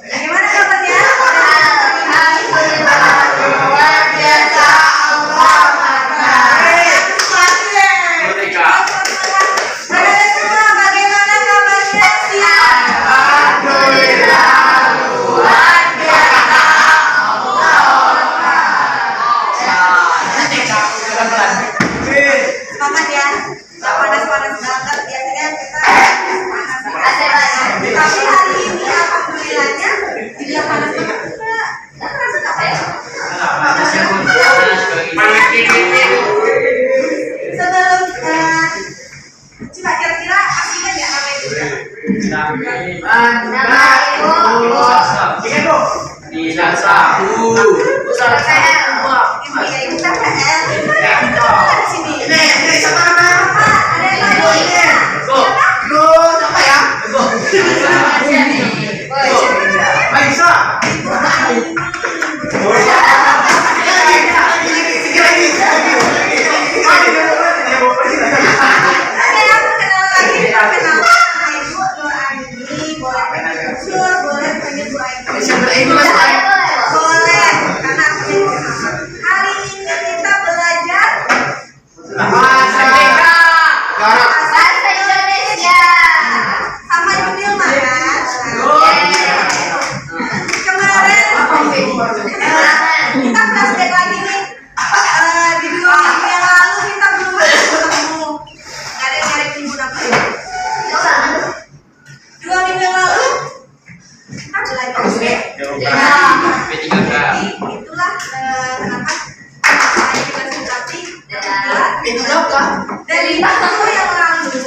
Bagaimana kabarnya? Semangat ya, nggak panas-panas banget, biasanya kita panas tapi hari ini alhamdulillahnya tidak panas banget enggak terasa nggak panas? Sebelum coba kira-kira pastikan ya apa itu? Dari tahun yang lalu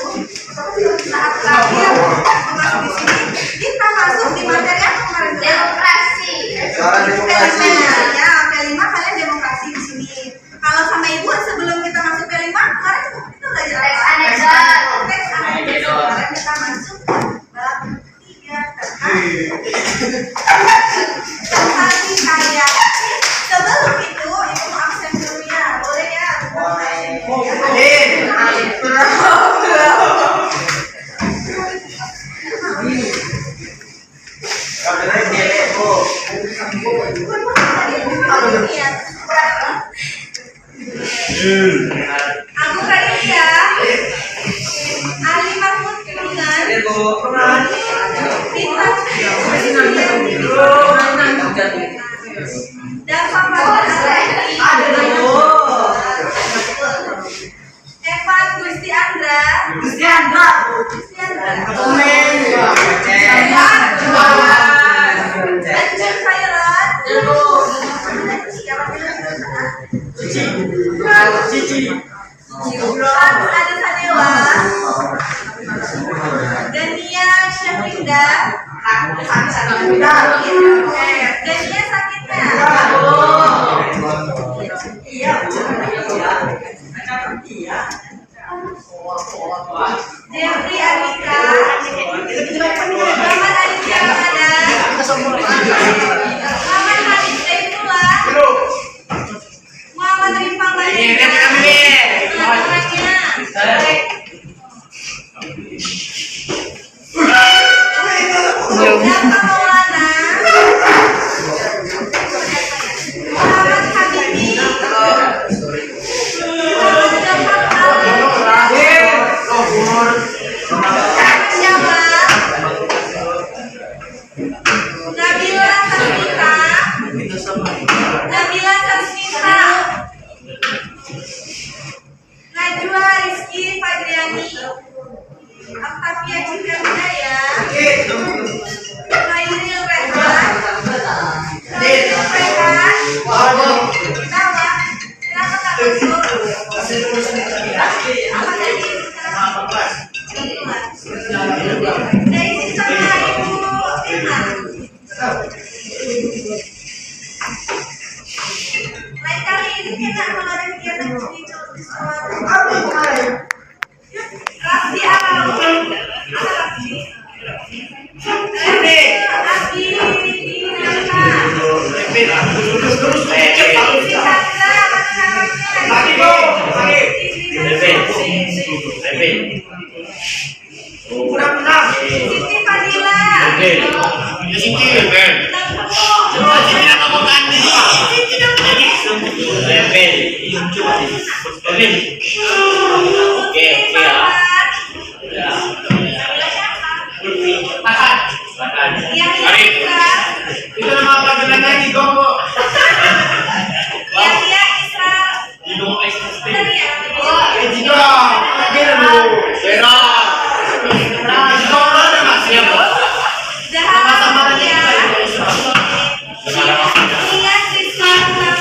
saat terakhir masuk di sini kita masuk di materi apa kemarin? Demokrasi. Ya, P5 kalian demokrasi di sini. Kalau sama ibu sebelum kita masuk P5 kemarin kita belajar apa? Teks analisis. Kemarin kita masuk bab 3 tadi kayak sebelum itu ibu absen dulu ya, boleh ya? Aku tadi ya, Ali Mahmud Kuningan, dan Papa Eva Gusti Andra, ada Sadewa, Dania Syafrinda, Dania sakitnya, Jeffrey Andika, Muhammad Aditya Ramadan, Muhammad Hadid Zaitullah, Muhammad Rifang Octavia Citra Hidayah, Khairil Redwan, Khairil Rehan, Tawa, kenapa tak masuk? Apa tadi? Dari sama Ibu Irma. Lain kali ini kita kalau ada kegiatan di sekolah. Rafi Alam, Abi, Oke ya. Silakan. Mari. Kita nama pelajaran lagi dong, Bu. Iya, Isra. Hidung ekstrim. Benar ya? Juga. Kira dulu. Berak. Sama-sama ya. Iya, Siswa pertama.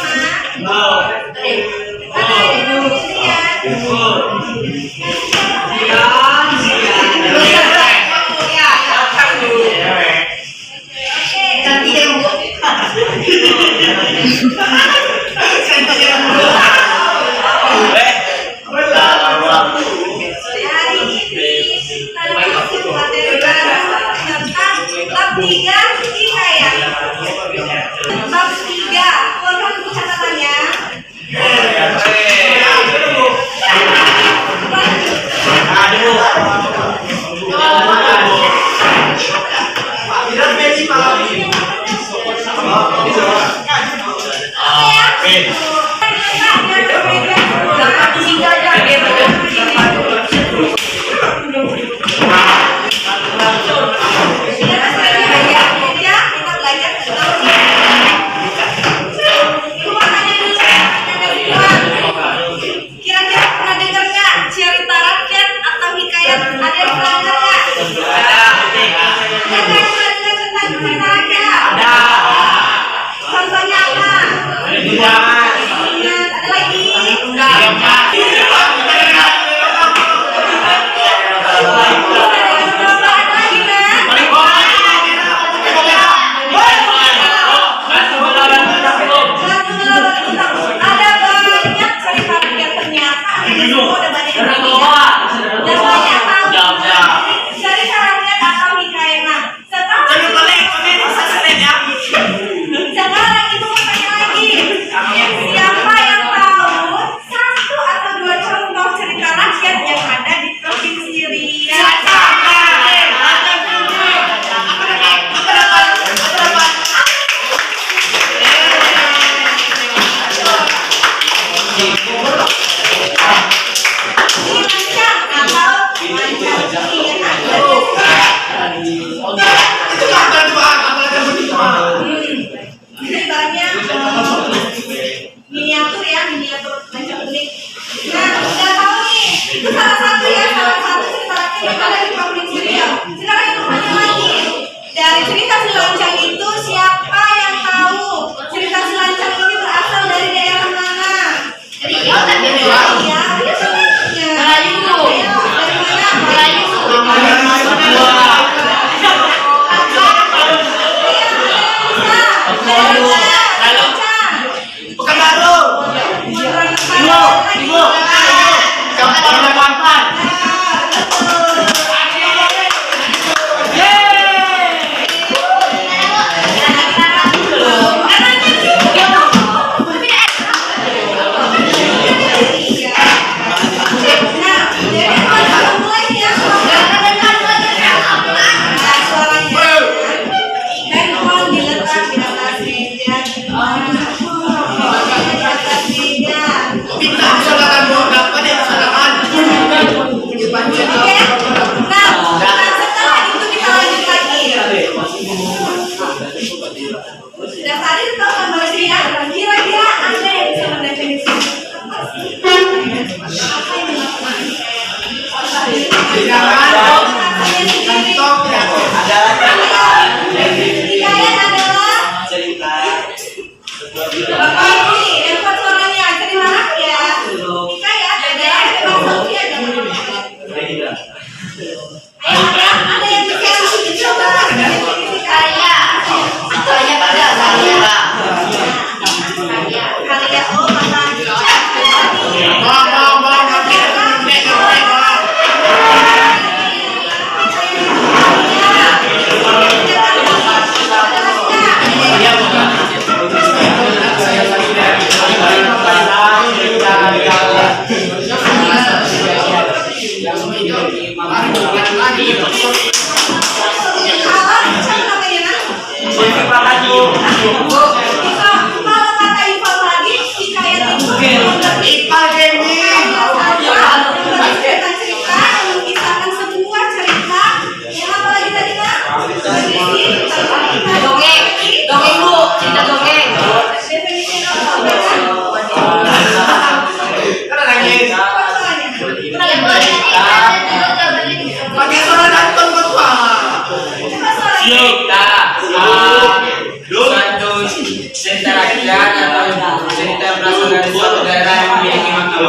daerah yang memiliki makam.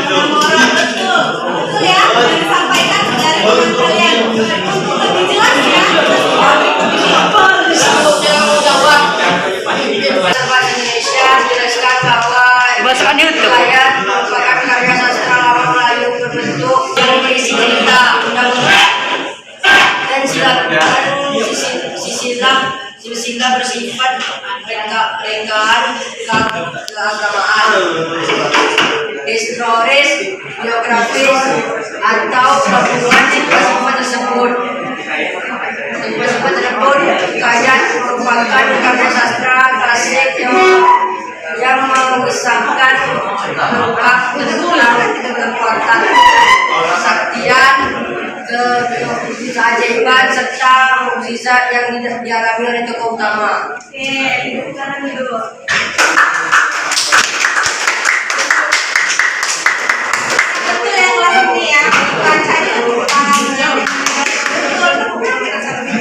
Betul ya, yang disampaikan dari teman kalian. Untuk lebih jelas ya, Bahasa Indonesia jelaskan bahwa wilayah merupakan karya sastra lama Melayu berbentuk yang berisi cerita, undang-undang, dan silsilah bersifat renggaan keagamaan, historis, biografis, atau hubungan sifat-sifat tersebut. Sifat-sifat tersebut hikayat merupakan karya sastra klasik yang mengisahkan tentang kekuatan, kesaktian, keajaiban serta mukjizat yang dialami oleh tokoh utama. oke, tepuk tangan dulu. Betul ya kelas ini ya, bacanya tepuk tangan. Betul, tepuk tangan kita sampai.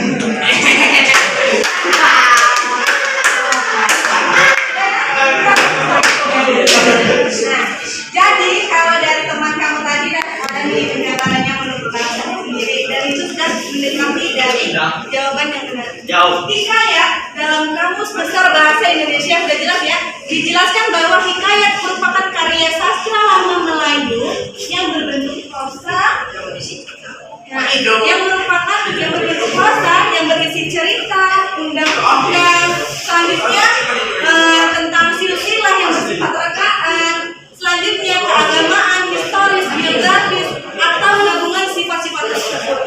Nah, jadi kalau dari teman kamu tadi penjelasannya menurut kamu sendiri dan itu sudah mendekati dari jawaban yang benar. Jauh. Hikayat dalam kamus besar bahasa Indonesia sudah jelas ya, dijelaskan bahwa hikayat merupakan karya sastra lama Melayu yang berbentuk prosa, yang berbentuk prosa yang berisi cerita, undang-undang, selanjutnya tentang silsilah yang bersifat rekaan, selanjutnya keagamaan, historis, biografis, atau gabungan sifat-sifat tersebut.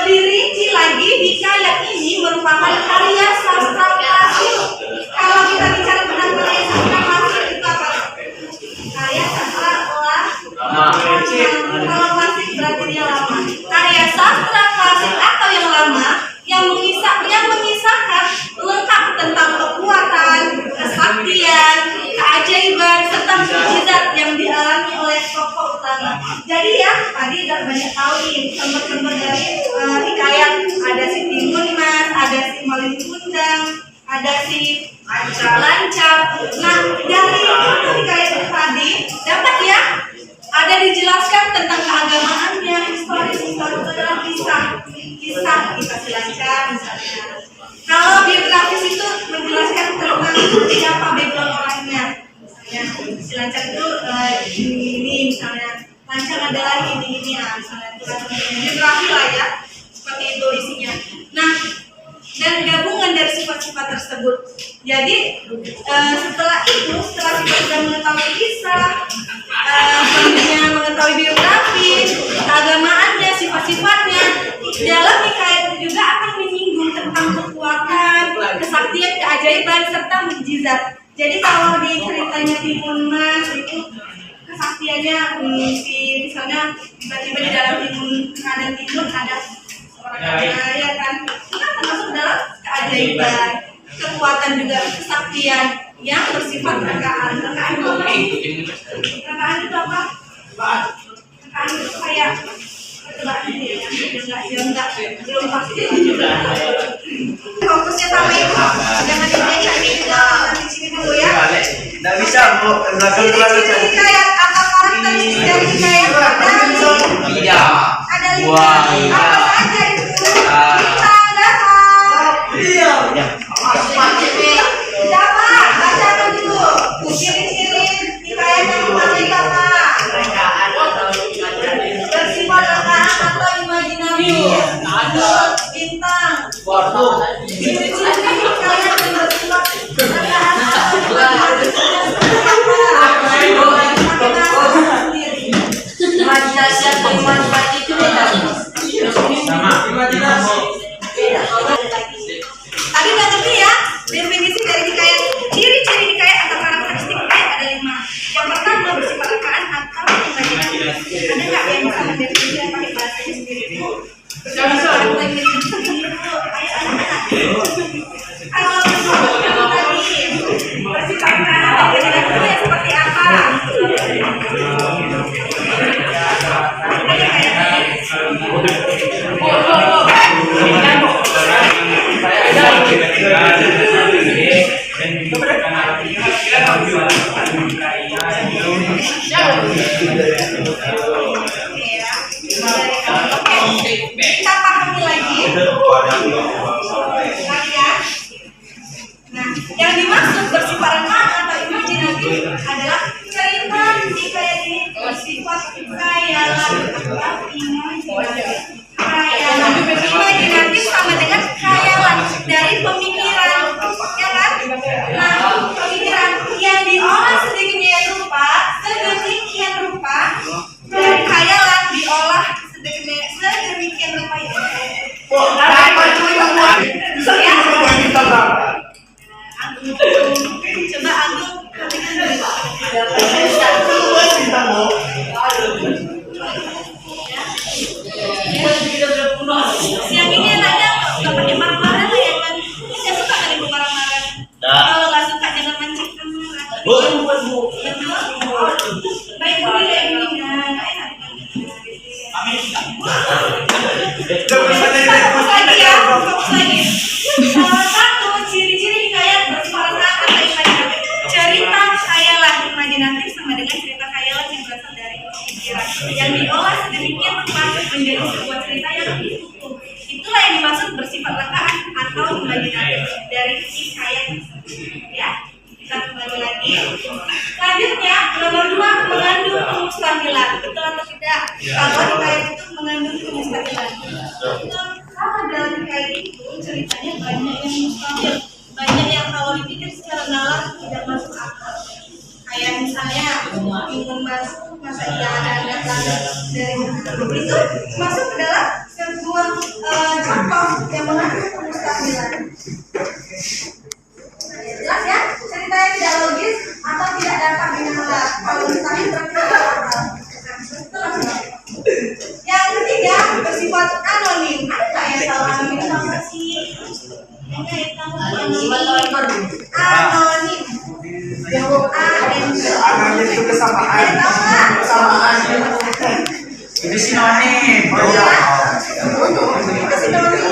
Lebih rinci lagi, hikayat ini merupakan karya sastra klasik. Kalau kita bicara tentang karya sastra klasik itu apa? Karya sastra kalau klasik berarti dia lama. Karya sastra klasik atau yang lama yang mengisahkan lengkap tentang kekuatan, kesaktian, keajaiban, serta mukjizat yang dialami oleh tokoh utama. Jadi ya, tadi udah banyak tahu nih sumber-sumber dari hikayat. Ada si Timun Mas, ada si Malin Kundang, ada si Lancap. Nah, dari itu hikayat itu tadi dapat ya, ada dijelaskan tentang keagamaannya, historis itu adalah kisah si Lancap misalnya. Kalau biografis itu menjelaskan tentang siapa background orangnya. Ya, si Lancap itu ini misalnya, Lancap adalah ini ya, misalnya itu biografi lah ya, seperti itu isinya. Nah, dan gabungan dari sifat-sifat tersebut. Jadi setelah kita sudah mengetahui kisah, selanjutnya mengetahui biografi, keagamaannya, sifat-sifatnya, dalam hikayat itu juga akan menyinggung tentang kekuatan, kesaktian, keajaiban, serta mukjizat. Jadi kalau di ceritanya Timun Mas itu kesaktiannya misalnya tiba-tiba di dalam keadaan timun ada orang kaya kan, itu kan termasuk dalam keajaiban, kekuatan juga kesaktian yang bersifat rekaan. Rekaan itu apa? Rekaan itu apa? Rekaan itu kayak belum pasti. Fokusnya sama itu, jangan di sini dulu ya. Nggak bisa, Bu. Belakang terlalu Ciri-ciri cantik. hikayat, apa karakteristik dari hikayat? Ada lima. Apa saja itu? Kita dapat bacakan dulu. Ciri-ciri hikayat yang pertama itu apa? Bersifat rekaan atau imajinatif. Bintang. Ciri-ciri hikayat yang bersifat rekaan atau imajinatif. Imajinasi atau imajinasi itu beda. Sama. Tadi udah ngerti ya? Kita pahami lagi. Kalian. Nah, yang dimaksud bersifat rekaman atau imajinatif adalah cerita di kayak ini bersifat khayalan atau imajinatif. Imajinatif sama dengan khayalan dari pemikiran, ya kan? Nah, pemikiran yang diolah sedemikian rupa dari khayalan diolah sedemikian rupa itu. Coba Agung siang ini anaknya nggak pakai marah-marah lah ya kan? Nggak suka kan ibu marah-marah? Kalau nggak suka jangan mancing betul. Baik dulu ya ini fokus lagi ya, fokus lagi. Satu ciri-ciri hikayat bersifat atau imajinatif. Cerita khayalan imajinatif sama dengan cerita khayalan yang berasal dari pikiran yang diolah sedemikian rupa menjadi sebuah cerita yang utuh. Itulah yang dimaksud bersifat lekaan atau imajinatif dari hikayat. Ya, kita kembali lagi. Selanjutnya nomor 2, mengandung kemustahilan. Betul atau tidak? Kalau hikayat itu mengandung kemustahilan. Kalau dalam hikayat itu ceritanya banyak yang mustahil, banyak yang kalau dipikir secara nalar tidak masuk akal. Kayak misalnya ingin masuk masa iya ada dari itu masuk ke dalam sebuah contoh yang mengandung kemustahilan. Jelas ya, cerita yang tidak logis atau tidak dapat dinalar. Kalau mustahil berarti tidak akal. Yang ketiga, bersifat anonim. Ada nggak yang tahu anonim itu apa sih? Ada yang tahu anonim? Anonim. Anonim itu kesamaan. Kesamaan. Itu sinonim. Itu sinonim.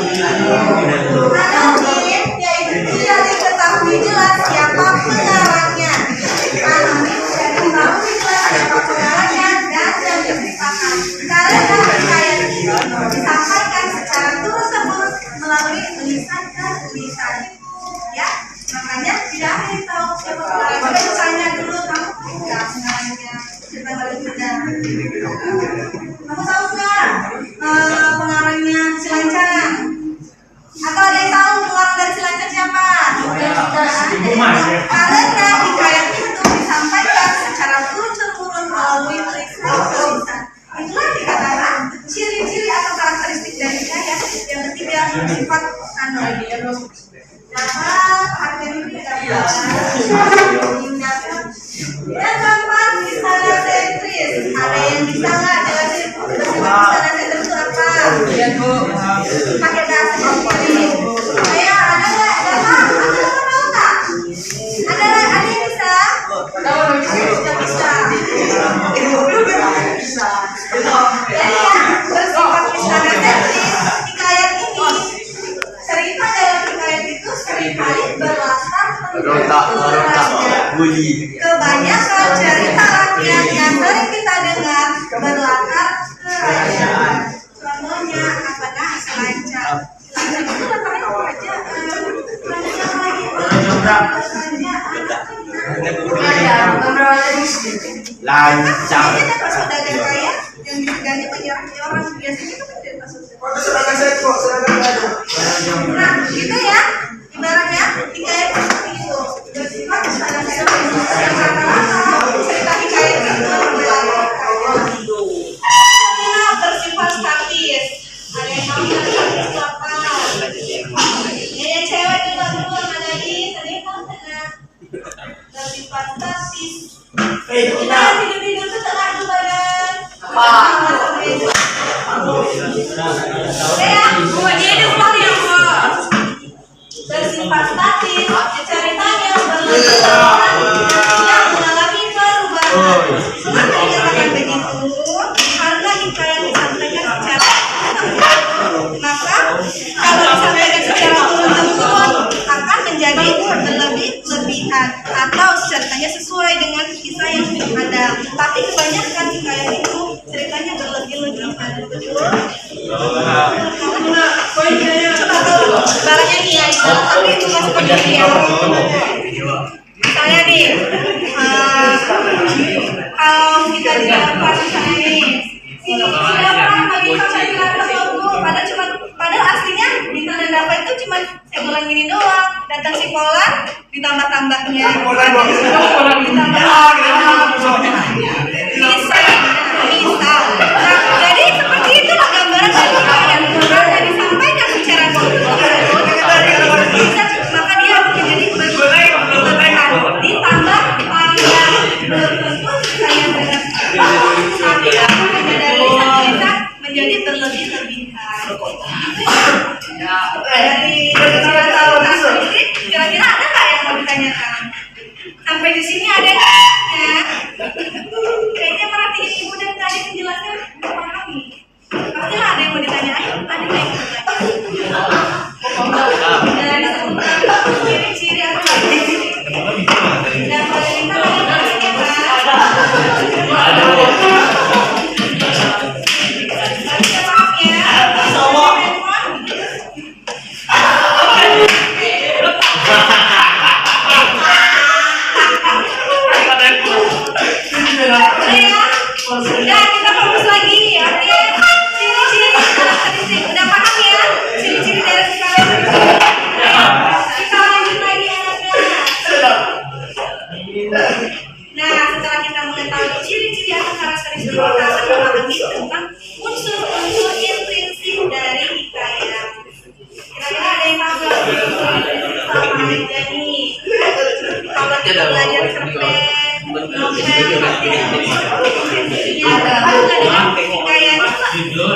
Anonim yaitu tidak diketahui jelas siapa pengarangnya. Anonim tidak diketahui jelas siapa pengarangnya dan yang diceritakan. Karena hikayat ini disampaikan secara turun-temurun melalui tulisan ke tulisan. Ya, makanya tidak ada yang tahu siapa pengarangnya. Kita tanya dulu, kamu tahu nggak pengarangnya? Kita balik tidak. Kamu tahu nggak pengarangnya Silancang? Atau ada yang tahu pengarang dari Silancang siapa? Karena hikayat itu disampaikan secara turun-temurun melalui tulisan. Itulah dikatakan ciri-ciri atau karakteristik dari hikayat. Yang ketiga, sifat anonim. Yang keempat, istana sentris. Ada yang bisa nggak jelasin istana sentris itu apa? Pakai bahasa sendiri. Saya ada nggak? Tahu nggak? Ada yang bisa? Bisa. Jadi ya, bersifat istana sentris. Hikayat ini, cerita dalam hikayat itu seringkali berlatar kebanyakan cerita rakyat yang sering kita dengar berlatar kerajaan. Contohnya apakah Silancang? Silancang itu latarnya kerajaan. Silancang lagi Lancang. Ini kan saudagar kaya yang disegani menyerang orang biasanya itu kan dari pasar. Nah, gitu ya. Ibaratnya hikayat seperti itu. Bersifat istana sentris. Yang rata-rata cerita hikayat itu berlatar karena bersifat statis. Ada yang tahu nggak statis itu apa? Ya cewek juga dulu ada di tadi tahu nggak? Bersifat statis. Kita tidur tuh tengah tuh badan. Ya, dia itu seperti apa? Bersifat statis, ceritanya berlatar yang mengalami perubahan. Mengapa dikatakan begitu? Karena hikayat disampaikan secara maka kalau disampaikan secara turun-temurun akan menjadi berlebih-lebihan atau ceritanya sesuai dengan kisah yang ada, tapi kebanyakan hikayat itu ceritanya berlebih-lebih. Betul. Coba kalau barangnya nih ya, tapi itu masuk ke ya. Misalnya nih, kalau kita di dalam misalnya nih, siapa bagi padahal aslinya bintang dan Dava itu cuma sebulan gini doang. Datang si Polan ditambah-tambahnya. Misal. Nah, jadi seperti itulah gambaran dari hikayat karena disampaikan secara tersebut. Maka dia menjadi berlebihan ditambah panjang tertentu hikayat dengan tapi dari cerita menjadi terlebih-lebihan. Dari cerita ini kira-kira ada nggak yang mau ditanyakan? Sampai di sini ada ya? Kayaknya perhatiin ibu dan tadi menjelaskan pahami. Pasti ada yang mau ditanya. Ayo, ada yang mau ditanya. Dari sebutan ciri-ciri atau dan pada kita Udah, kita fokus lagi, oke? Ciri-ciri karakteristik, udah paham ya? Ciri-ciri dari karakteristik. Kita lanjut lagi anaknya. Nah, setelah kita mengetahui ciri-ciri atau karakteristik, kita akan memahami tentang unsur-unsur intrinsik dari hikayat. Kira-kira ada yang tahu sama aja nih? Kalau kita belajar cerpen,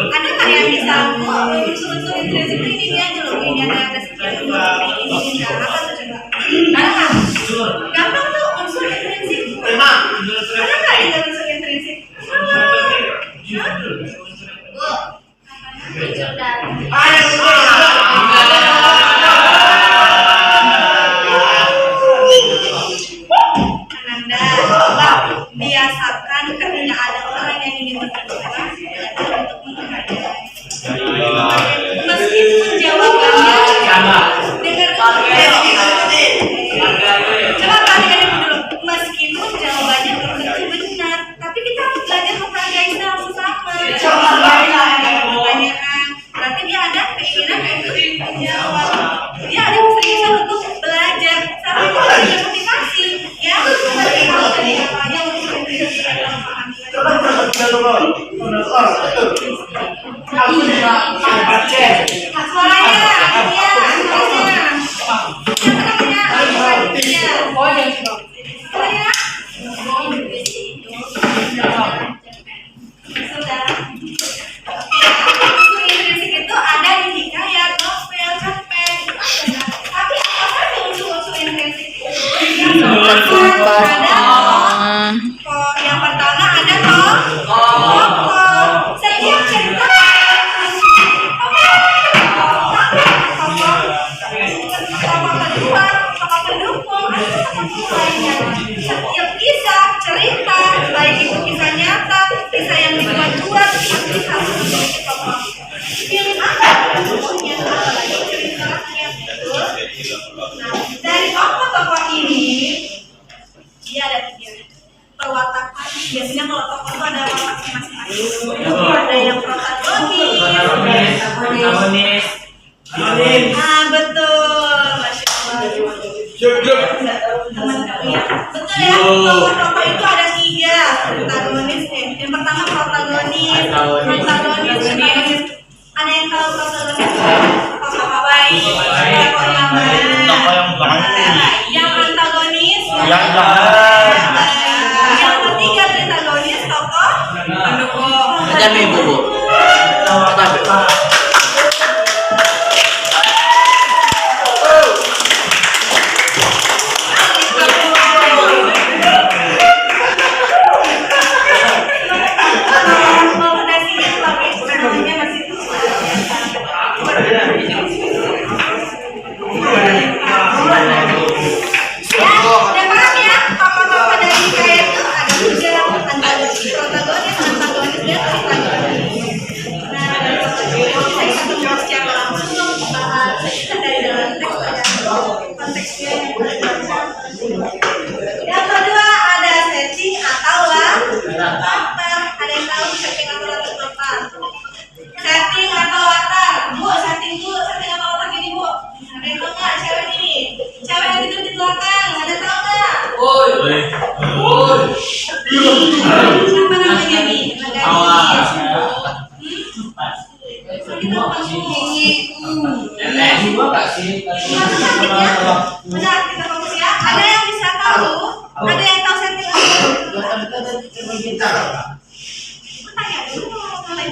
ada nggak yang bisa unsur-unsur intrinsik ini aja loh, ini ada sekian ini apa tuh coba? Ada nggak? Gampang tuh unsur intrinsik. Ada nggak yang unsur intrinsik? Biasakan ketika ada orang yang ingin berbicara untuk menghargai. Meskipun jawabannya dengar coba perhatikan ibu dulu. Meskipun jawabannya belum tentu benar, tapi kita harus belajar menghargai sesama. Pertanyaan, berarti dia ada keinginan untuk menjawab. Dia ada keseriusan untuk belajar. Sampai punya motivasi, ya. Suaranya, sudah. Intrinsik itu ada di hikayat, novel, cerpen. Tapi apa saja unsur-unsur intrinsik itu? Yang pertama ada tokoh. Setiap cerita tokoh pendukung atau tokoh lainnya. Setiap kisah, cerita, baik itu kisah nyata, kisah yang dibuat-buat, bisa memiliki tokoh. Pilih apa tokohnya, apalagi ceritanya. Nah, dari tokoh-tokoh ini dia ada 3 perwatakan. Biasanya kalau tokoh itu ada wataknya masing-masing. Ada yang protagonis. Ah, betul. Masya Allah. Teman-teman ya. Betul ya. Tokoh itu ada 3 protagonis. Yang pertama protagonis. Ada yang tahu protagonis? Tokoh baik. Tokoh yang baik. Yang antagonis. Yang ketiga protagonis tokoh pendukung. Ada ibu. Ya, udah paham ya? Tokoh-tokoh dari hikayat itu ada 3 Apa namanya nih? Awas. Kita benar, kita fokus ya. Ada yang bisa tahu? Ada yang tahu setting apa? Tanya dulu kalau mulai.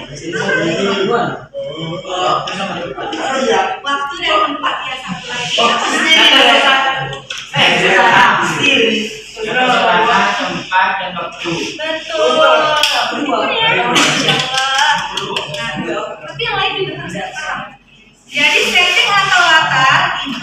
Waktu dan tempat ya satu lagi. Tempat dan waktu. Betul. Betul ya. Tapi yang lain juga harus paham. Jadi setting atau latar itu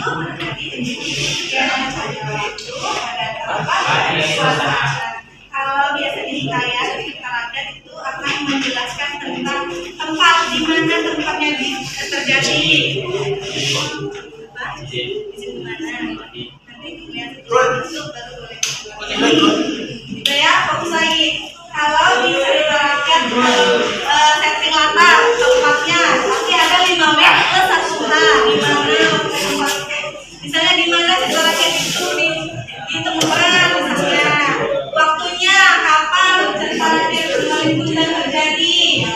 kalau biasa dihikayat diterangkan itu akan menjelaskan tentang tempat di mana tempatnya terjadi. Di mana? Nanti dilihat masuk baru boleh. Gitu ya, fokus lagi. Kalau bisa diterangkan setting latar tempatnya pasti ada 5 W plus 1 H. Di mana misalnya di mana setelahnya itu ditemukan misalnya waktunya kapan setelahnya liputan terjadi.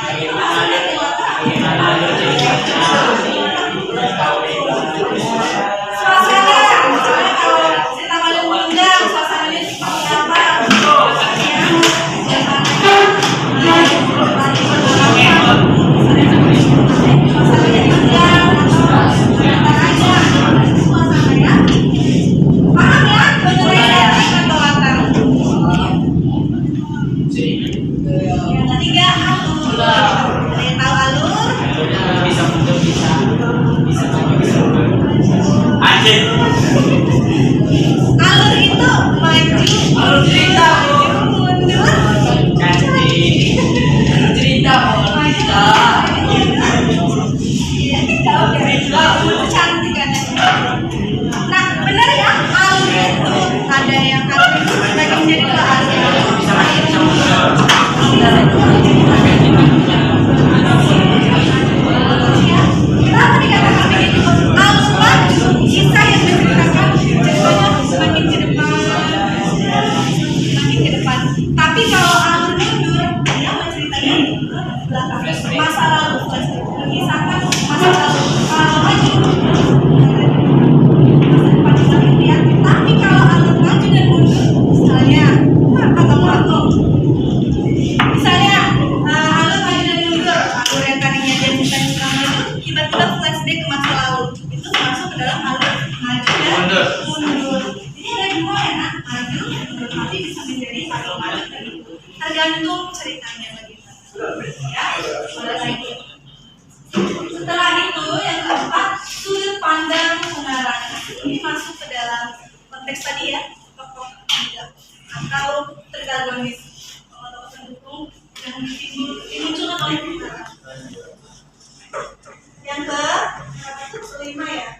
Suasana misalnya kalau kita malam mengundang suasananya seperti apa. Alur itu maju, mundur, cantik kan? Nah, benar ya, alur itu ada yang alur itu bagi menjadi 2 Kenapa dikatakan begitu? Alur maju, kisah yang menceritakan ceritanya semakin ke depan. Tapi kalau alur mundur, dia menceritakan belakang, masa lalu, mengisahkan masa lalu. Kalau maju, masa depan bisa dilihat. Tapi kalau alur maju dan mundur, misalnya potong-potong. Misalnya alur maju dan mundur, alur yang tadinya dia cerita maju, tiba-tiba flashback ke masa lalu. Itu masuk ke dalam alur maju dan mundur. Ini ada 2 ya, nak, maju dan mundur. Tapi bisa menjadi satu maju dan mundur. Tergantung ceritanya bagaimana. Ya, boleh lagi. Setelah itu yang keempat, sudut pandang pengarang. Ini masuk ke dalam konteks tadi ya, tokoh atau protagonis, tokoh pendukung yang dimunculkan oleh pengarang. Yang kelima ya.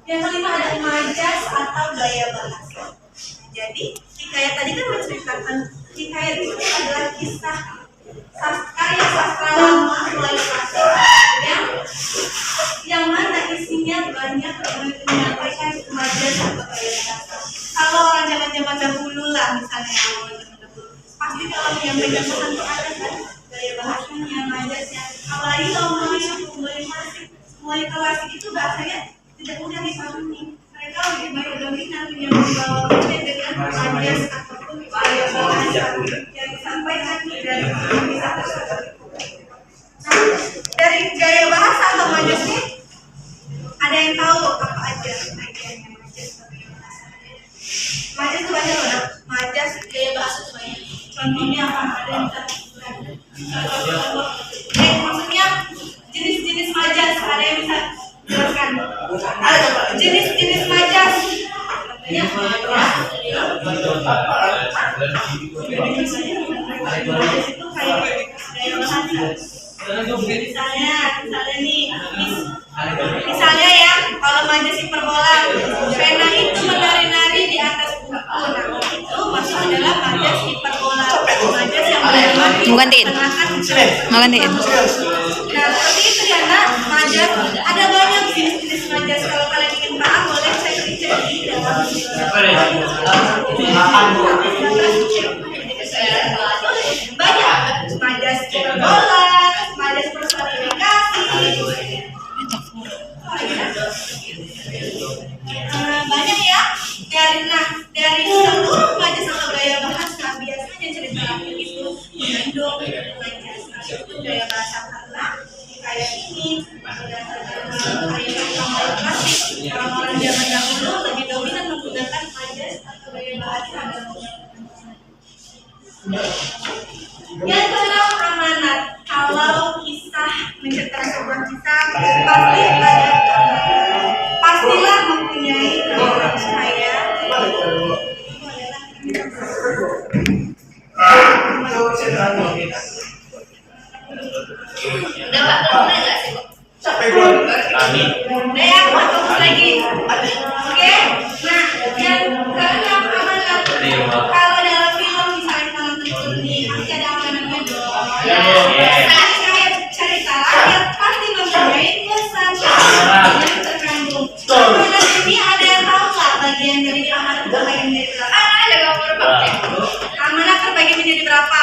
Yang kelima ada majas atau gaya bahasa. Jadi hikayat tadi kan menceritakan, hikayat itu adalah kisah karya sastra lama mulai klasik yang mana isinya banyak menyampaikan majas atau gaya bahasa. Kalau orang zaman dahulu lah misalnya pasti kalau menyampaikan pesan itu ada kan gaya bahasanya, majasnya. Apalagi kalau mulai klasik itu bahasanya tidak mudah dipahami. Mereka lebih baik dominan yang membawa dengan majas ataupun gaya bahasa yang disampaikan dari kisah tersebut. Nah, dari gaya bahasa atau majas ini ada yang tahu apa aja bagiannya majas atau gaya bahasa? Majas itu banyak loh, majas gaya bahasa itu banyak. Contohnya apa? Ada yang tahu? Maksudnya jenis-jenis majas ada yang bisa jelaskan? Jenis-jenis majas. Ya, majas itu kayak gaya bahasa. Misalnya ya, kalau majas hiperbola, pena itu menari-nari di atas buku. Nah, itu masuk adalah majas hiperbola. Majas yang Mau gantiin? Mau gantiin? Nah, seperti itu ya, Nak. Majas ada banyak jenis majas. Kalau kalian ingin paham, boleh saya cerita di dalam hidup dengan jasa. Itu gaya bahasa karena kayak ini berdasarkan kayak klasik. Orang-orang zaman dahulu lebih dominan menggunakan majas atau gaya bahasa. Yang kedua, amanat. Kalau kisah menceritakan sebuah kisah pastilah mempunyai saya. Udah Pak, mulai nggak sih Pak? Kami. Nah, ya, fokus lagi. Oke. Nah, yang keenam amanat. Kalau dalam film misalnya kalau nonton nih, pasti ada amanatnya dong. Nah, saya cerita rakyat pasti mempunyai pesan yang terkandung. Amanat ini ada yang tahu nggak bagian dari amanat terbagi menjadi berapa? Ada gambar Pak. Amanat terbagi menjadi berapa?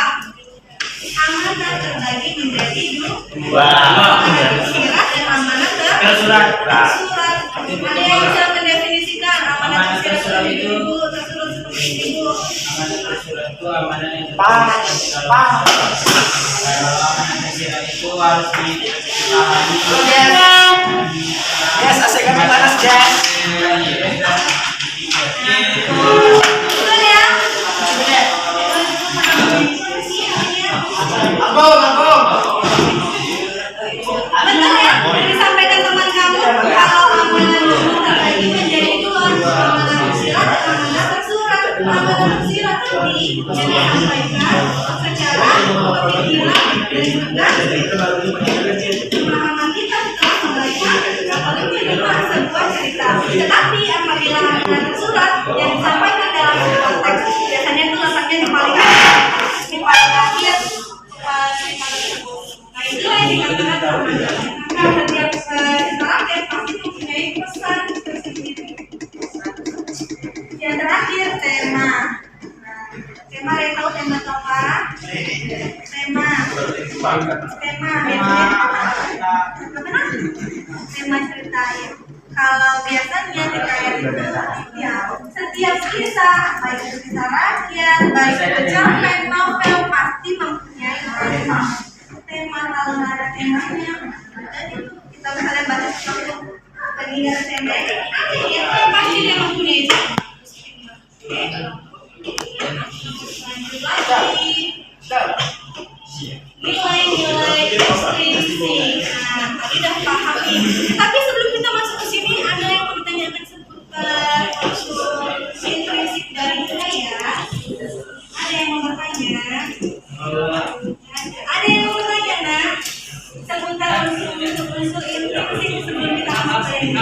Amanat terbagi menjadi dua. Amanat tersirat dan amanat tersurat. Ada yang bisa mendefinisikan amanat tersirat seperti itu, tersurat seperti itu. Amanat tersurat itu amanat yang kalau amanat tersirat itu harus dipahami. Yes, asik kami panas Jas. Betul ya? Betul ya? Disampaikan teman kamu kalau amanat itu terbagi menjadi dua, amanat tersirat dan amanat tersurat. Amanat tersirat tadi yang disampaikan secara pemikiran dan juga pemahaman kita setelah membaca atau menerima sebuah cerita. Tetapi apabila amanat tersurat yang disampaikan dalam sebuah teks biasanya itu letaknya di paling akhir cerita tersebut. Nah, itulah yang dikatakan amanat. Maka setiap cerita rakyat pasti mempunyai pesan tersendiri. Yang terakhir, tema. Tema, ada yang tahu tema itu apa? Tema biasanya apa? Tema cerita ya. Kalau biasanya di kayak itu, ya setiap kisah, baik itu kisah rakyat, baik itu cerpen, novel, pasti mempunyai tema. Tema kalau nggak ada temanya, dan itu kita misalnya baca sesuatu, lagi nggak ada temanya, ya pasti dia mempunyai tema. Lanjut lagi. Nilai-nilai deskripsi. Nah, tadi udah paham nih. Tapi sebelum kita masuk ke sini, ada yang mau ditanyakan seputar intrinsik dari nilai ya? Ada yang mau bertanya? Ada yang mau bertanya, nak? Seputar unsur-unsur intrinsik sebelum kita masuk ke ini.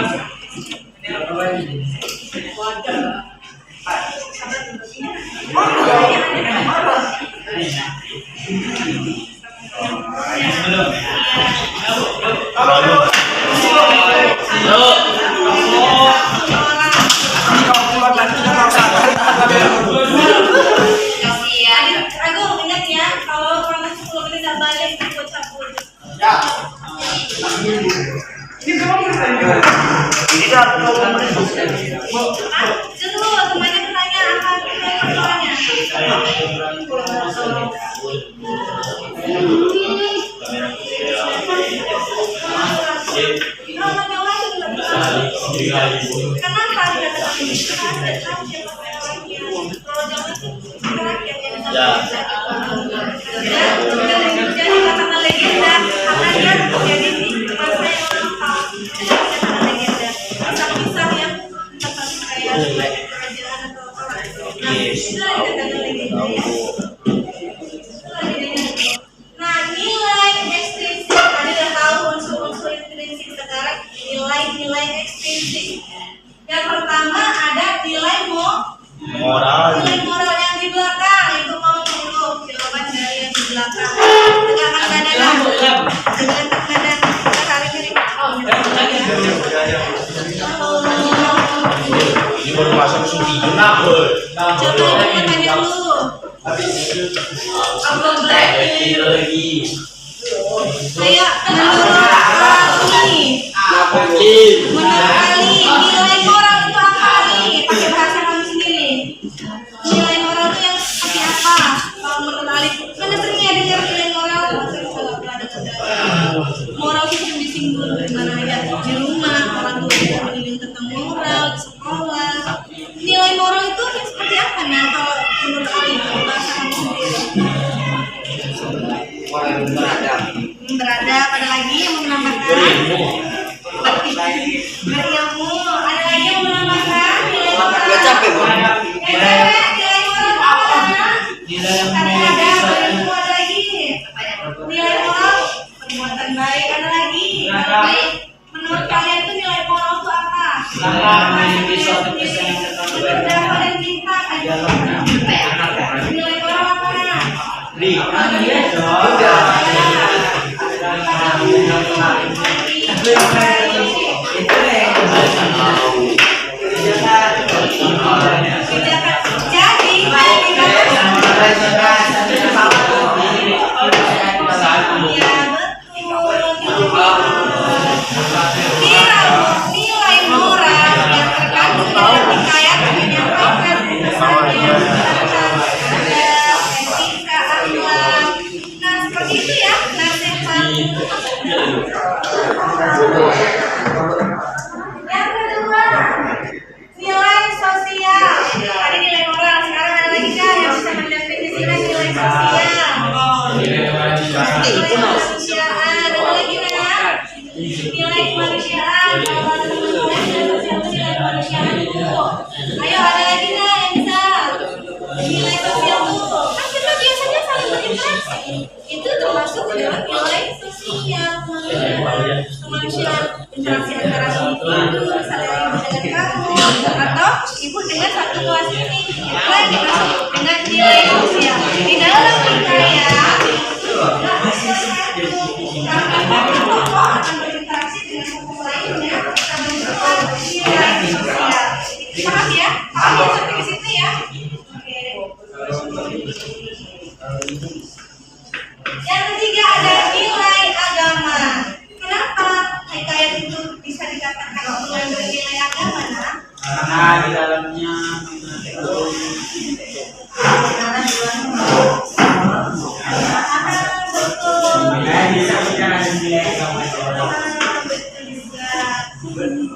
Agung, ingat ya, kalau kurang 10 menit nggak balik, aku cabut. Dulu temannya bertanya apa pertanyaannya? Kenapa dikatakan ini? Karena tahu siapa orangnya. Kalau jangan itu rakyat yang jadi katakan legenda karena dia terjadi di masa yang orang tahu. Katakan legenda. Kisah-kisah yang seperti kayak kerajaan atau apa. Nah, itu dikatakan legenda ya. Nah, nilai ekstrinsik tadi udah tahu unsur-unsur intrinsik. Sekarang nilai-nilai ekstrinsik. Yang pertama ada nilai moral. Nilai moral yang di belakang itu mau dulu jawaban dari yang di belakang. Tegakkan badan. Tegakkan badan. Kita tarik ini. Ini baru masuk musim tidur nak. Coba ibu tanya dulu. Apa lagi? Kayak menurut ini. Menurut Ali, nilai moral itu apa nih? Pakai bahasa kamu sendiri. Nilai moral itu yang seperti apa? Kalau menurut Ali, mana seringnya ada belajar nilai moral, masa bisa nggak pernah dengar moral itu sering disinggung di mana aja, di rumah orang tua kita mendidik tentang moral, di sekolah. Nilai moral itu seperti apa? Nah, kalau menurut kalian bahasa kamu sendiri? Beradab, ada lagi yang mau menambahkan? Berilmu, ada lagi yang mau menambahkan? Nilai moral. Nilai moral apa? Berilmu, ada lagi. Nilai moral, perbuatan baik, ada lagi. Menurut kalian itu nilai moral itu apa? Berdakwah dan cinta. Nilai moral apa? Nilai moral yang terkandung dalam hikayat menyampaikan pesannya tentang etika, akhlak. Nah, seperti itu ya nasihat. Yang kedua, nilai sosial. Tadi nilai moral, sekarang ada lagi kah yang bisa mendefinisikan nilai sosial? Nilai kemanusiaan, ada lagi kan? Nilai kemanusiaan, kalau ada teman-teman nilai sosial itu nilai kemanusiaan tuh. Ayo ada lagi kan yang bisa? Nilai sosial tuh, kan kita biasanya saling berinteraksi. Itu termasuk dalam nilai sosial kemanusiaan, interaksi antara individu, saling dengan kamu atau ibu dengan satu kelas ini. Itu yang dimaksud dengan nilai sosial. Di dalam hikayat akan berinteraksi dengan hukum lainnya membentukkan nilai sosial. Paham ya? Paham ya sampai ke situ ya? Oke. Yang ketiga ada nilai agama. Kenapa hikayat itu bisa dikatakan mengandung nilai agama? Nah? Karena di dalamnya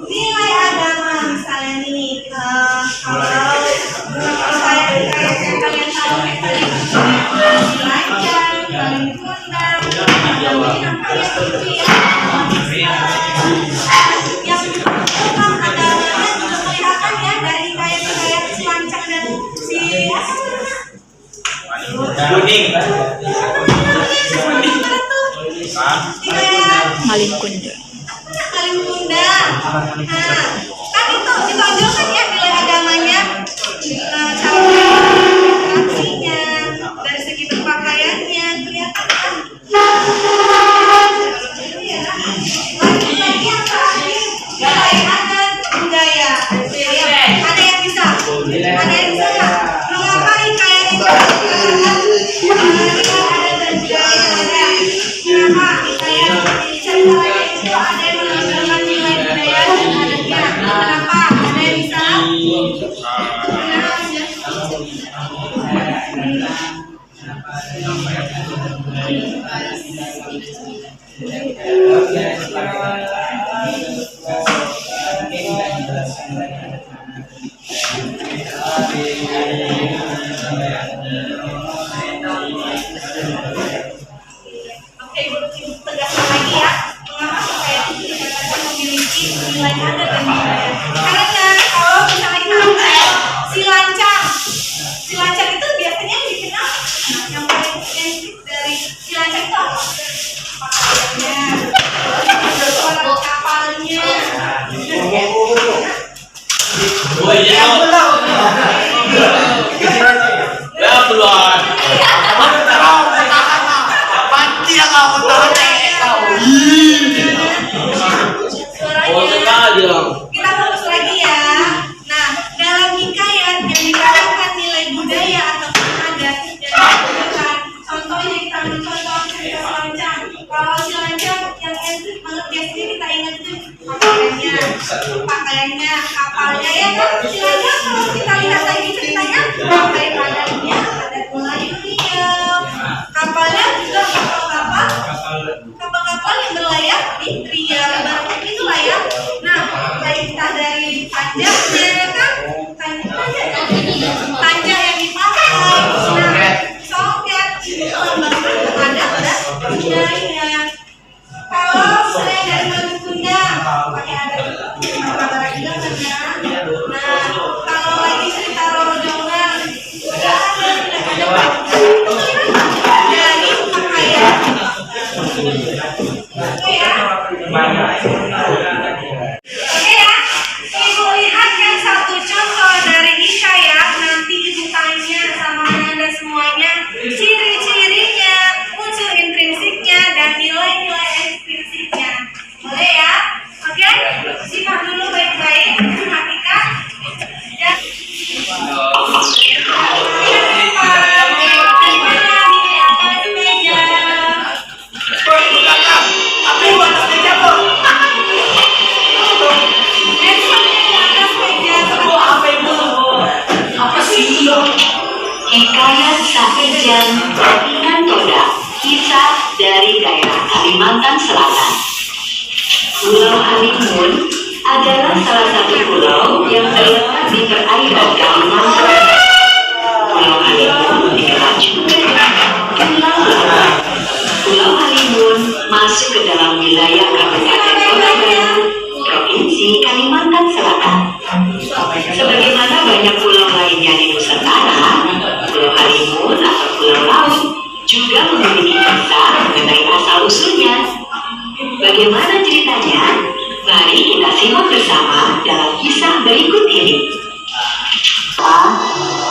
nilai agama misalnya nih, kalau saya yang kalian tahu tadi dilanjang, saling diundang, yang kalian itu ya, yang tentang agamanya juga kelihatan ya dari hikayat-hikayat si Lancang dan si Kuning. Malin Kunda. Malin Kunda. Nah, kan itu ditonjolkan ya nilai agamanya, cara interaksinya, dari segi berpakaiannya kelihatan kan. Itu ya. Lanjut lagi yang terakhir, nilai adat budaya. Ada yang bisa? Ada yang bisa nggak? Mengapa hikayat itu nilai adat dan budaya ada? Kenapa hikayat ceritanya itu ada yang menonjolkan nilai budaya dan adatnya? Kenapa? Ada yang bisa? Oke, ibu tegaskan lagi ya. Mengapa hikayat itu dikatakan memiliki nilai adat dan budaya? Karena kalau misalnya kita lihat si Lancang itu biasanya yang dikenal yang paling identik dari si Lancang itu apa? Pakaiannya, suara kapalnya. Oh iya. Ya keluar. Pasti yang kamu tahu Suaranya. Kita fokus lagi ya. Nah, dalam hikayat yang dikatakan nilai budaya ataupun adat dan dikatakan contohnya kita ambil contoh cerita si Lancang. Kalau si Lancang yang identik banget biasanya kita ingat itu pakaiannya, kapalnya ya kan. Si Lancang kalau kita lihat lagi ceritanya pakai adatnya, adat Melayu dia. Kapalnya Bundanya. Kalau selain dari madu bunda, pakai ada gambar juga kan ya. Nah, kalau lagi cerita rorongan, udah ada. Jadi pakaian. Oke ya. Oke ya. Ibu lihat yang satu contoh dari hikayat. Nanti ibu tanya sama anda semuanya ciri-cirinya, unsur intrinsiknya, dan nilai-nilai ekstrinsiknya. Boleh ya? Oke? Simak dulu baik-baik, perhatikan. Dan Hikayat Sakejan Kantoda, kisah dari daerah Kalimantan Selatan. Pulau Halimun adalah salah satu pulau yang terletak di perairan Kalimantan. Pulau Halimun dikenal juga Pulau Laut. Pulau Halimun masuk ke dalam wilayah Kabupaten Kota Baru, Provinsi Kalimantan Selatan. Sebagaimana banyak pulau lainnya di Nusantara, Pulau Halimun atau Pulau Laut juga memiliki kisah mengenai asal-usulnya. Bagaimana ceritanya? Mari kita simak bersama dalam kisah berikut ini.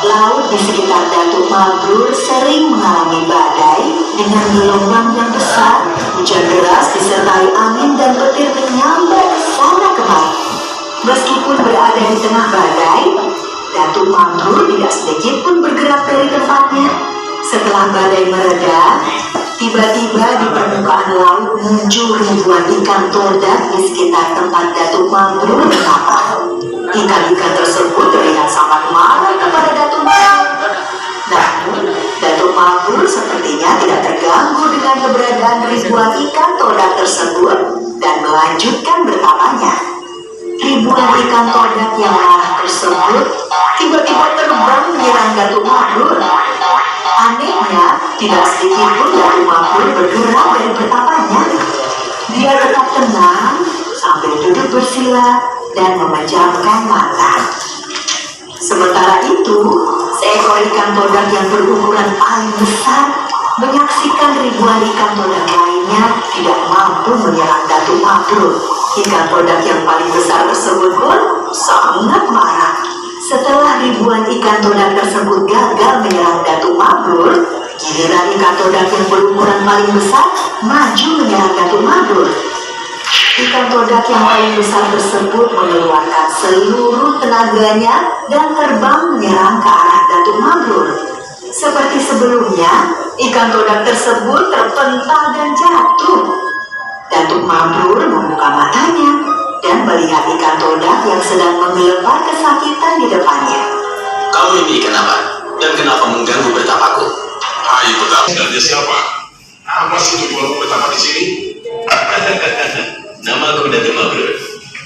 Laut di sekitar Datuk Mabrur sering mengalami badai dengan gelombang yang besar, hujan deras disertai angin dan petir menyambar sana kemari. Meskipun berada di tengah badai, Datuk Mabrur tidak sedikit pun bergerak dari tempatnya. Setelah badai mereda, tiba-tiba di permukaan laut muncul ribuan ikan todak di sekitar tempat Datuk Mabrur menapah. Ikan-ikan tersebut terlihat sangat marah kepada Datuk Mabrur. Namun, Datuk Mabrur sepertinya tidak terganggu dengan keberadaan ribuan ikan todak tersebut dan melanjutkan bertapanya. Ribuan ikan todak yang marah tersebut tiba-tiba terbang menyerang Datuk Mabrur. Anehnya, tidak sedikit pun Datuk Mabrur bergerak dari bertapanya. Dia tetap tenang sambil duduk bersila dan memejamkan mata. Sementara itu, seekor ikan todak yang berukuran paling besar menyaksikan ribuan ikan todak lainnya tidak mampu menyerang Datuk Mabrur. Ikan todak yang paling besar tersebut pun sangat marah. Setelah ribuan ikan todak tersebut gagal menyerang Datuk Mabrur, giliran ikan todak yang berukuran paling besar maju menyerang Datuk Mabrur. Ikan todak yang paling besar tersebut mengeluarkan seluruh tenaganya dan terbang menyerang ke arah Datuk Mabrur. Seperti sebelumnya, ikan todak tersebut terpental dan jatuh. Datuk Mabrur membuka matanya dan melihat ikan todak yang sedang menggelebar kesakitan di depannya. Kamu ini kenapa? Dan kenapa mengganggu bertapaku? Hai petapa, sebenarnya siapa? Apa sih tujuanmu bertapa di sini? Nama aku Datuk Mabrur.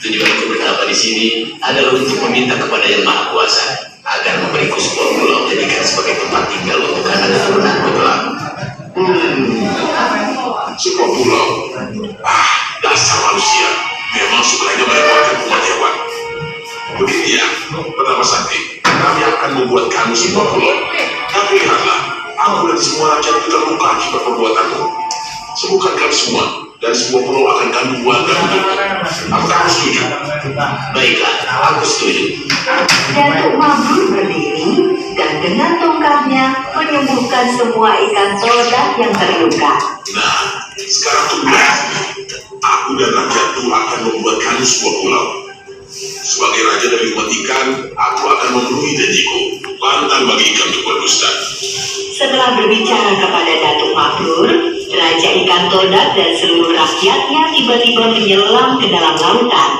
Tujuanku bertapa di sini adalah untuk meminta kepada Yang Maha Kuasa agar memberiku sebuah pulau jadikan sebagai tempat tinggal untuk anak keturunanku kelak. Sebuah pulau. Dasar manusia. Memang sukanya merepotkan umat hewan. Begini ya, Petapa Sakti, kami akan membuat kamu sebuah pulau. Tapi lihatlah, aku dan semua rakyat itu terluka akibat perbuatanmu. Sembuhkan kami semua, dan sebuah pulau akan kami buat dan untukmu. Apakah kamu setuju? Baiklah, aku setuju. Datuk Mabrur berdiri dan dengan tongkatnya menyembuhkan semua ikan todak yang terluka. Nah, sekarang tunggulah. Aku dan rakyatku akan membuat kamu sebuah pulau. Sebagai raja dari umat ikan, aku akan memenuhi janjiku. Pantang bagi ikan untuk berdusta. Setelah berbicara kepada Datuk Mabrur, Raja Ikan Todak dan seluruh rakyatnya tiba-tiba menyelam ke dalam lautan.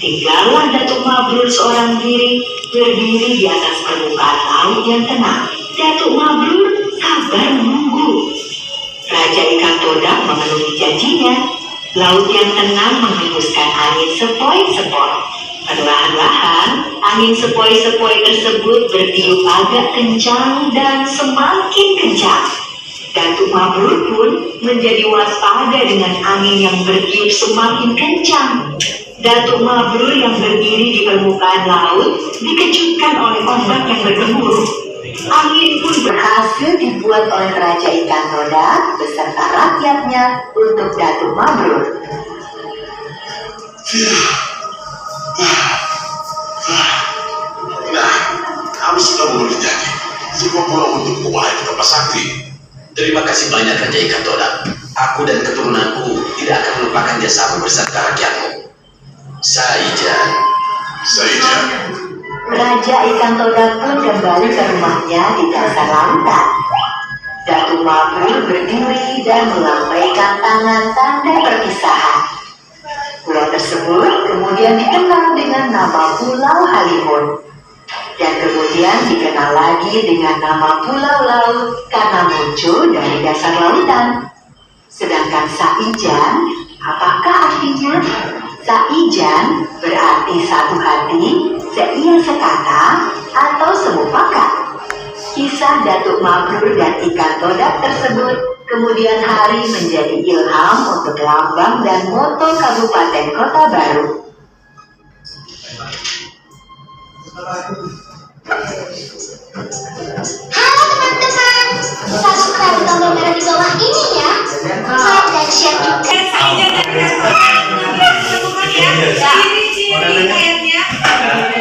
Tinggallah Datuk Mabrur seorang diri, berdiri di atas permukaan laut yang tenang. Datuk Mabrur sabar menunggu. Raja Ikan Todak memenuhi janjinya. Laut yang tenang menghembuskan angin sepoi-sepoi. Perlahan-lahan, angin sepoi-sepoi tersebut bertiup agak kencang dan semakin kencang. Datuk Mabrur pun menjadi waspada dengan angin yang bertiup semakin kencang. Datuk Mabrur yang berdiri di permukaan laut dikejutkan oleh ombak yang bergemuruh. Angin pun berhasil dibuat oleh Raja Ikan Todak beserta rakyatnya untuk Datuk Mabrur. Nah, kami sudah mengundi janji. Semua pulau untuk menguasai tempat sakti. Terima kasih banyak Raja Ikan Todak. Aku dan keturunanku tidak akan melupakan jasamu beserta rakyatmu. Saijan. Raja Ikan Todak pun kembali ke rumahnya di dasar lautan. Datuk Mabrur berdiri dan melambaikan tangan tanda perpisahan. Pulau tersebut kemudian dikenal dengan nama Pulau Halimun. Dan kemudian dikenal lagi dengan nama Pulau Laut karena muncul dari dasar lautan. Sedangkan Saijan, apakah artinya? Saijan berarti satu hati, seia sekata, atau semufakat. Kisah Datuk Mabrur dan Ikan Todak tersebut kemudian hari menjadi ilham untuk lambang dan moto Kabupaten Kota Baru. Halo teman-teman, subscribe tombol merah di bawah ini ya. Like dan share juga. Ciri-ciri kayaknya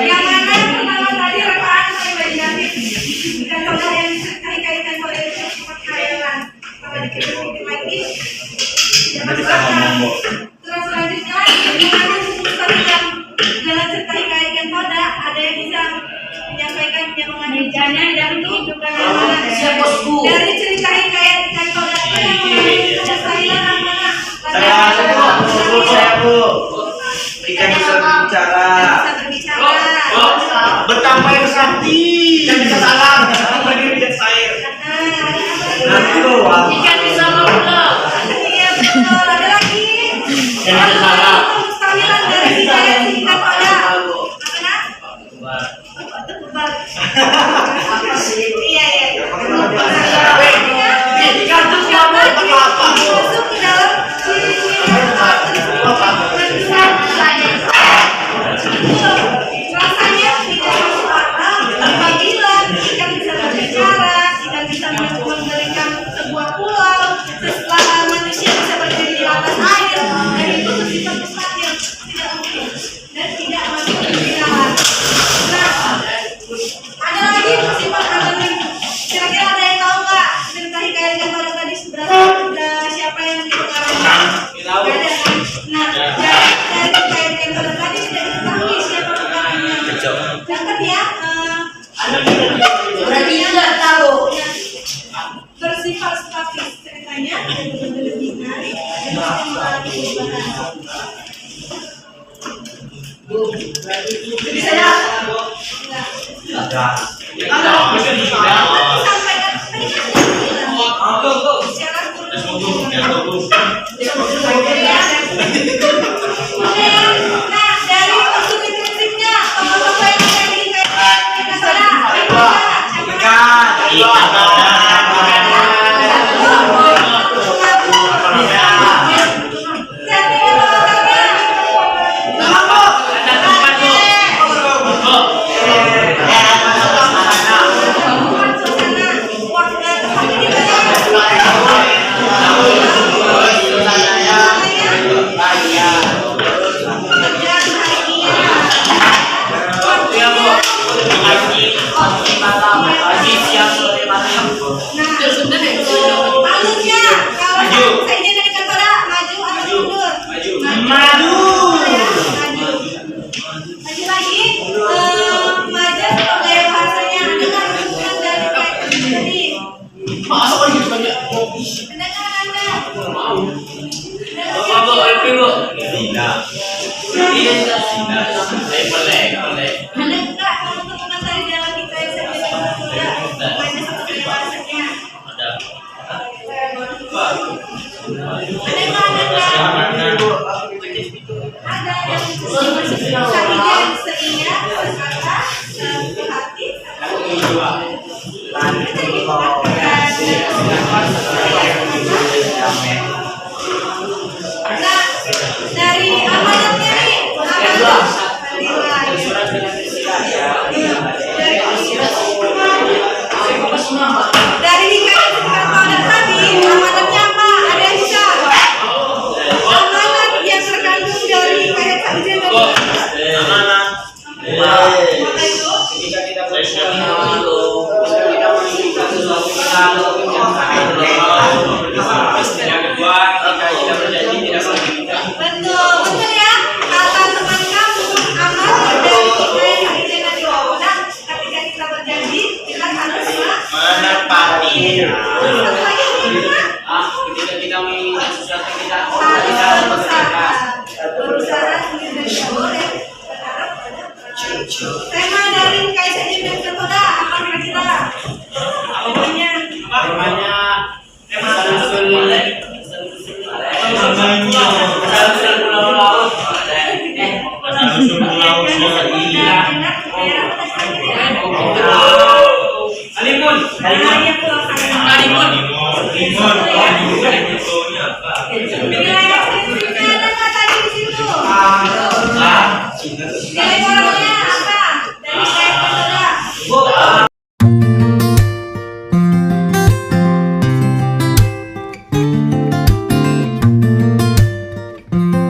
yang mana pertama tadi rekaan imajinatif. Ikan Todak yang disertai kaitan pada tempat khayalan. Kalau dikit-dikit lagi, terus selanjutnya yang ada satu yang dalam sertai kaitan Todak ada yang bisa menyampaikan yang mengajarnya dan itu dari cerita hikayat Ikan Todak yang mengajarkan saya mana Saya bu. Ikan bisa berbicara. Betapa yang sakti. Ikan bisa salam. Berdiri di air. Ikan bisa ngobrol. Iya betul. Ada lagi. Ikan bisa salam. Mustahilan dari hikayat Ikan Todak. Iya. Ikan tuh siapa? Masuk ke dalam rasanya tidak masuk akal apabila ikan bisa berbicara, ikan bisa memberikan sebuah pulau, setelah manusia bisa berdiri di atas air, dan itu bersifat mustahil, tidak mungkin dan tidak masuk ke dalam. Nah, ada lagi bersifat anonim. Kira-kira ada yang tahu nggak cerita hikayat Ikan Todak tadi sebenarnya siapa yang dipengaruhi? Ada kan? Nah, dari hikayat Ikan Todak tadi tidak diketahui siapa pengarangnya. Dapat ya? Berarti nggak tahu. Bersifat statis ceritanya dan berlebihan dan mengalami perubahan. Bisa ya? Enggak. Sampaikan tadi kan secara nah, dari unsur intrinsipnya, tokoh-tokoh yang ada di Ikan Todak, alurnya kalau saya jadi Ikan Todak maju atau mundur? Maju lagi. Maju sebagai bahasanya adalah rujukan dari kaitan tadi. Mendengar Anda? Ada enggak teman-teman tadi dalam hikayat saya jadi Ikan Todak? Banyak satu bahasanya. Ada yang Saijan seia, sekata, sehati, Pulau laut.